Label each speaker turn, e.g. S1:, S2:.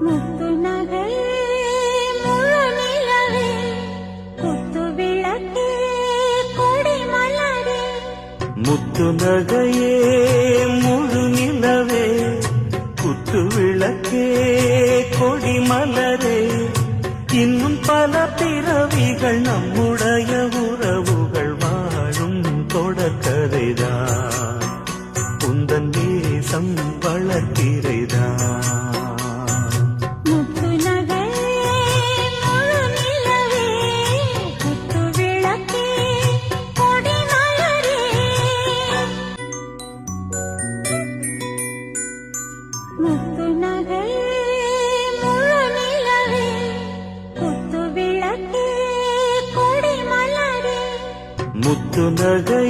S1: முத்து நகை முழு நிலவே குத்து விளக்கே கொடி மலரே
S2: முத்து நகையே முழு நிலவே குத்து விளக்கே கொடி மலரே இன்னும் பல பிறவிகள் நம்முடைய உறவுகள் வாழும் தொடர்கதைதான் உந்தன் தேசம் வளர்த்திரைதான்
S1: முத்து நகை முழு நிலவே குத்து விளக்கே கொடி மலரே முத்து நகை முழு நிலவே குத்து விளக்கே கொடி மலரே
S2: முத்து நகை